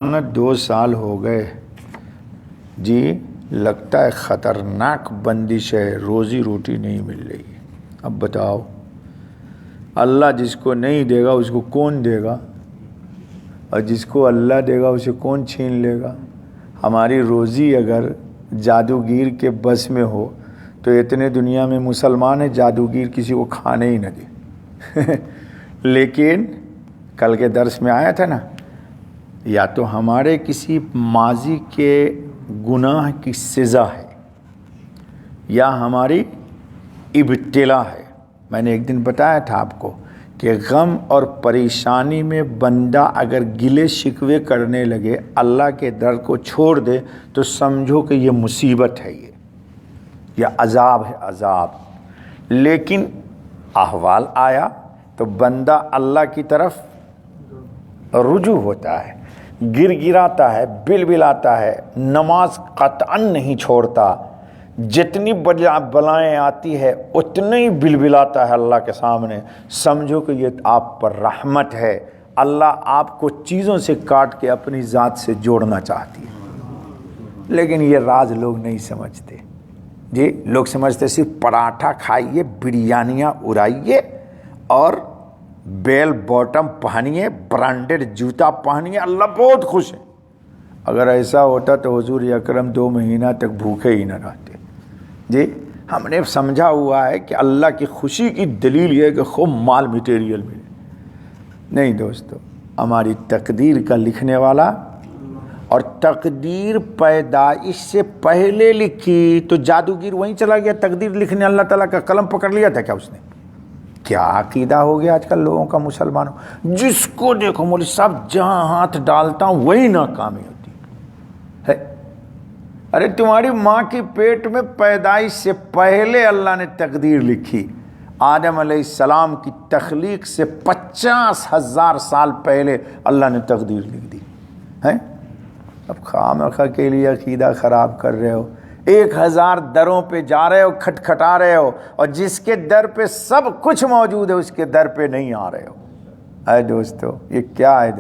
2 سال ہو گئے جی، لگتا ہے خطرناک بندش ہے، روزی روٹی نہیں مل رہی۔ اب بتاؤ، اللہ جس کو نہیں دے گا اس کو کون دے گا، اور جس کو اللہ دے گا اسے کون چھین لے گا؟ ہماری روزی اگر جادوگیر کے بس میں ہو تو اتنے دنیا میں مسلمان ہیں جادوگیر کسی کو کھانے ہی نہ دے لیکن کل کے درس میں آیا تھا نا، یا تو ہمارے کسی ماضی کے گناہ کی سزا ہے یا ہماری ابتلا ہے۔ میں نے ایک دن بتایا تھا آپ کو کہ غم اور پریشانی میں بندہ اگر گلے شکوے کرنے لگے، اللہ کے در کو چھوڑ دے تو سمجھو کہ یہ مصیبت ہے، یہ عذاب ہے، عذاب۔ لیکن احوال آیا تو بندہ اللہ کی طرف رجوع ہوتا ہے، گر گراتا ہے، بلبلاتا ہے، نماز قطعاً نہیں چھوڑتا، جتنی بلائیں آتی ہے اتنا ہی بلبلاتا ہے اللہ کے سامنے۔ سمجھو کہ یہ آپ پر رحمت ہے، اللہ آپ کو چیزوں سے کاٹ کے اپنی ذات سے جوڑنا چاہتی ہے۔ لیکن یہ راز لوگ نہیں سمجھتے جی، لوگ سمجھتے صرف پراٹھا کھائیے، بریانیاں اڑائیے اور بیل باٹم پہنیے، برانڈڈ جوتا پہنیے، اللہ بہت خوش ہے۔ اگر ایسا ہوتا تو حضور اکرم 2 مہینہ تک بھوکے ہی نہ رہتے جی۔ ہم نے سمجھا ہوا ہے کہ اللہ کی خوشی کی دلیل یہ ہے کہ خوب مال میٹیریل ملے، نہیں دوستو، ہماری تقدیر کا لکھنے والا، اور تقدیر پیدائش سے پہلے لکھی تو جادوگر وہیں چلا گیا تقدیر لکھنے، اللہ تعالیٰ کا قلم پکڑ لیا تھا کیا اس نے؟ کیا عقیدہ ہو گیا آج کل لوگوں کا، مسلمانوں، جس کو دیکھو مولوی صاحب جہاں ہاتھ ڈالتا ہوں وہی ناکامی ہوتی ہے۔ ارے تمہاری ماں کی پیٹ میں پیدائش سے پہلے اللہ نے تقدیر لکھی، آدم علیہ السلام کی تخلیق سے 50,000 سال پہلے اللہ نے تقدیر لکھ دی ہے۔ اب خامخواہ کے لیے عقیدہ خراب کر رہے ہو، 1000 دروں پہ جا رہے ہو، کھٹکھٹا رہے ہو، اور جس کے در پہ سب کچھ موجود ہے اس کے در پہ نہیں آ رہے ہو۔ اے دوستو، یہ کیا ہے؟